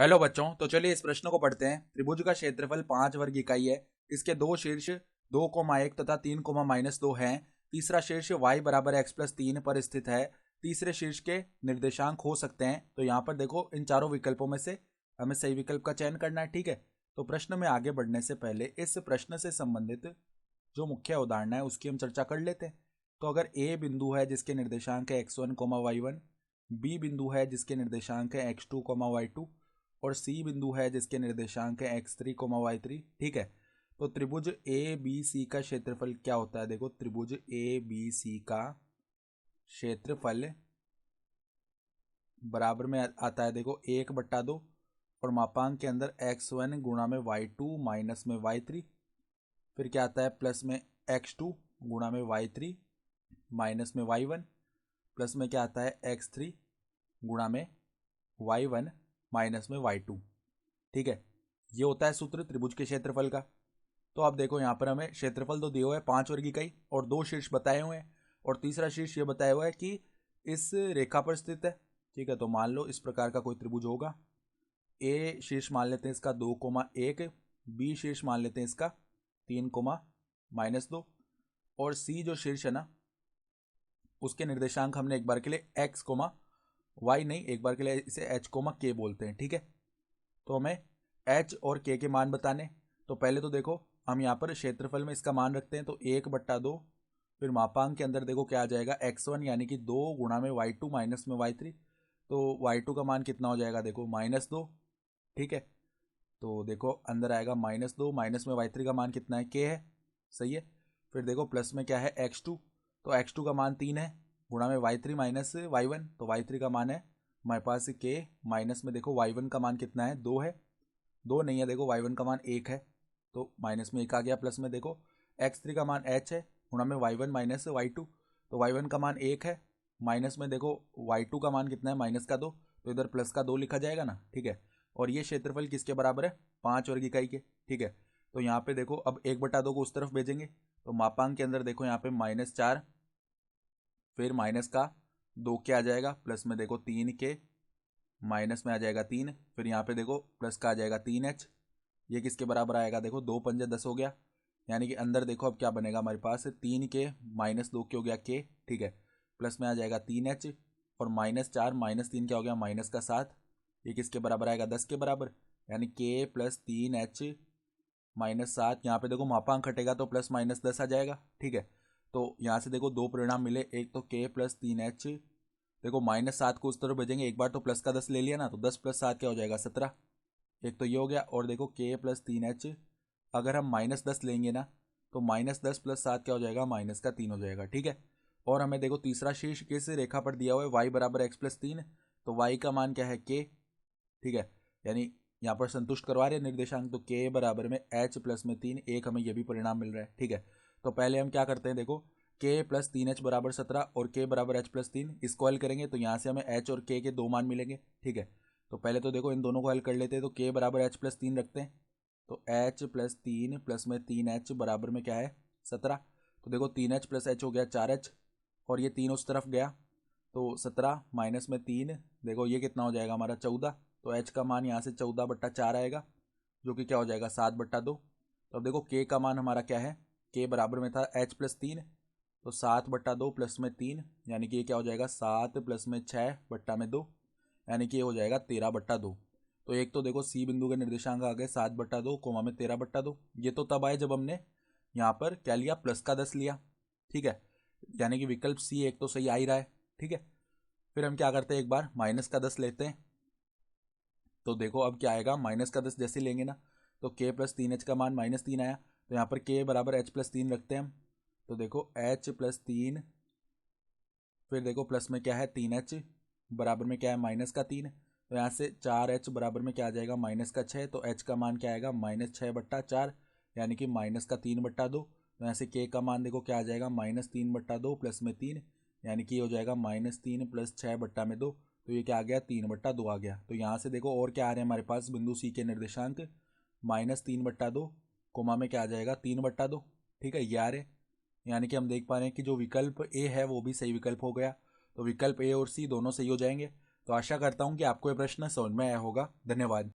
Hello बच्चों, तो चलिए इस प्रश्न को पढ़ते हैं। त्रिभुज का क्षेत्रफल 5 वर्ग इकाई है। इसके दो शीर्ष 2,1 तथा 3,-2 हैं। तीसरा शीर्ष y बराबर x प्लस 3 पर स्थित है। तीसरे शीर्ष के निर्देशांक हो सकते हैं। तो यहाँ पर देखो, इन चारों विकल्पों में से हमें सही विकल्प का चयन करना है। ठीक है, तो प्रश्न में आगे बढ़ने से पहले इस प्रश्न से संबंधित जो मुख्य उदाहरण है उसकी हम चर्चा कर लेते हैं। तो अगर ए बिंदु है जिसके निर्देशांक है x1, y1, बी बिंदु है जिसके निर्देशांक है x2, y2 और सी बिंदु है जिसके निर्देशांक है x3, y3। ठीक है, तो त्रिभुज ए बी सी का क्षेत्रफल क्या होता है? देखो, त्रिभुज ए बी सी का क्षेत्रफल बराबर में आता है, देखो 1/2 और मापांक के अंदर x1 गुणा में y2 माइनस में y3, फिर क्या आता है प्लस में x2 गुणा में y3 माइनस में y1, प्लस में क्या आता है x3 गुणा में y1 माइनस में y2। ठीक है, ये होता है सूत्र त्रिभुज के क्षेत्रफल का। तो आप देखो, यहाँ पर हमें क्षेत्रफल तो दिया हुआ है 5 वर्ग इकाई और 2 शीर्ष बताए हुए हैं और तीसरा शीर्ष ये बताया हुआ है कि इस रेखा पर स्थित है। ठीक है, तो मान लो इस प्रकार का कोई त्रिभुज होगा। ए शीर्ष मान लेते हैं इसका 2,1, बी शीर्ष मान लेते हैं इसका 3,-2 और सी जो शीर्ष है ना, उसके निर्देशांक हमने एक बार के लिए x, y नहीं, एक बार के लिए इसे h, k बोलते हैं। ठीक है, तो हमें h और k के मान बताने। तो पहले तो देखो, हम यहाँ पर क्षेत्रफल में इसका मान रखते हैं, तो 1/2, फिर मापांक के अंदर देखो क्या आ जाएगा x1 यानी कि 2 गुणा में y2 माइनस में y3। तो y2 का मान कितना हो जाएगा? देखो -2। ठीक है, तो देखो अंदर आएगा -2, माइनस में y3 का मान कितना है? k है। सही है। फिर देखो प्लस में क्या है x2, तो x2 का मान 3 है गुणा में y3 माइनस y1, तो y3 का मान है हमारे पास k, माइनस में देखो y1 का मान कितना है? 2 है। 2 नहीं है, देखो y1 का मान 1 है, तो माइनस में 1 आ गया। प्लस में देखो x3 का मान h है गुणा में y1 माइनस y2, तो y1 का मान 1 है, माइनस में देखो y2 का मान कितना है? -2, तो इधर प्लस का 2 लिखा जाएगा ना। ठीक है, और ये क्षेत्रफल किसके बराबर है? 5 वर्ग इकाई के। ठीक है, तो यहाँ पे देखो अब 1/2 को उस तरफ भेजेंगे, तो मापांक के अंदर देखो यहाँ पे -4, फिर माइनस का 2 के आ जाएगा, प्लस में देखो 3 के, माइनस में आ जाएगा 3, फिर यहाँ पे देखो प्लस का आ जाएगा 3h। ये किसके बराबर आएगा? देखो 2 पंजे 10 हो गया, यानी कि अंदर देखो अब क्या बनेगा हमारे पास? 3 के -2 के हो गया k। ठीक है, प्लस में आ जाएगा 3h और -4 -3 क्या हो गया? -7। ये किसके बराबर आएगा? 10 के बराबर, यानी k प्लस 3h -7। यहाँ पे देखो मापांक हटेगा तो प्लस माइनस 10 आ जाएगा। ठीक है, तो यहाँ से देखो दो परिणाम मिले, एक तो k प्लस 3h, देखो -7 को उस तरफ भेजेंगे, एक बार तो प्लस का 10 ले लिया ना, तो 10 + 7 क्या हो जाएगा? 17। एक तो ये हो गया, और देखो k प्लस 3h अगर हम -10 लेंगे ना, तो -10 + 7 क्या हो जाएगा? -3 हो जाएगा। ठीक है, और हमें देखो तीसरा शीर्ष किस रेखा पर दिया हुआ है? y बराबर x प्लस 3, तो y का मान क्या है? k। ठीक है, यानी यहाँ पर संतुष्ट करवा रहे हैं निर्देशांक, तो k बराबर में h प्लस में 3, एक हमें ये भी परिणाम मिल रहा है। ठीक है, तो पहले हम क्या करते हैं, देखो k प्लस 3h बराबर 17 और k बराबर h प्लस 3, इसको हल करेंगे तो यहाँ से हमें h और k के दो मान मिलेंगे। ठीक है, तो पहले तो देखो इन दोनों को हल कर लेते हैं, तो k बराबर h प्लस 3 रखते हैं, तो h प्लस 3 प्लस में 3h बराबर में क्या है? 17। तो देखो 3h प्लस h हो गया 4h, और ये 3 उस तरफ गया, तो 17 माइनस में 3, देखो ये कितना हो जाएगा हमारा? 14। तो h का मान यहाँ से 14/4 आएगा, जो कि क्या हो जाएगा? 7/2। तो अब देखो k का मान हमारा क्या है? k बराबर में था h प्लस 3, तो 7/2 प्लस में 3, यानी कि ये क्या हो जाएगा? 7 प्लस में 6/2, यानी कि ये हो जाएगा 13/2। तो एक तो देखो सी बिंदु के निर्देशांक आ गए 7/2 कोमा में 13/2। ये तो तब आए जब हमने यहाँ पर क्या लिया? प्लस का 10 लिया। ठीक है, यानी कि विकल्प सी एक तो सही आ ही रहा है। ठीक है, फिर हम क्या करते हैं, एक बार माइनस का 10 लेते हैं, तो देखो अब क्या आएगा? माइनस का 10 जैसे लेंगे ना, तो k प्लस 3h का मान -3 आया, तो यहाँ पर k बराबर h प्लस 3 रखते हैं हम, तो देखो h प्लस 3, फिर देखो प्लस में क्या है? 3h बराबर में क्या है? -3, तो यहाँ से 4h बराबर में क्या आ जाएगा? -6, तो h का मान क्या आएगा? -6/4, यानी कि -3/2। तो यहाँ से k का मान देखो क्या आ जाएगा? -3/2 प्लस में 3, यानी कि ये हो जाएगा -3 + 6/2, तो ये क्या आ गया? 3/2 आ गया। तो यहाँ से देखो और क्या आ रहे हैं हमारे पास बिंदु सी के निर्देशांक? -3/2 कोमा में क्या आ जाएगा? 3/2। ठीक है, ये आ रहे, यानी कि हम देख पा रहे हैं कि जो विकल्प ए है वो भी सही विकल्प हो गया। तो विकल्प ए और सी दोनों सही हो जाएंगे। तो आशा करता हूँ कि आपको ये प्रश्न समझ में आया होगा। धन्यवाद।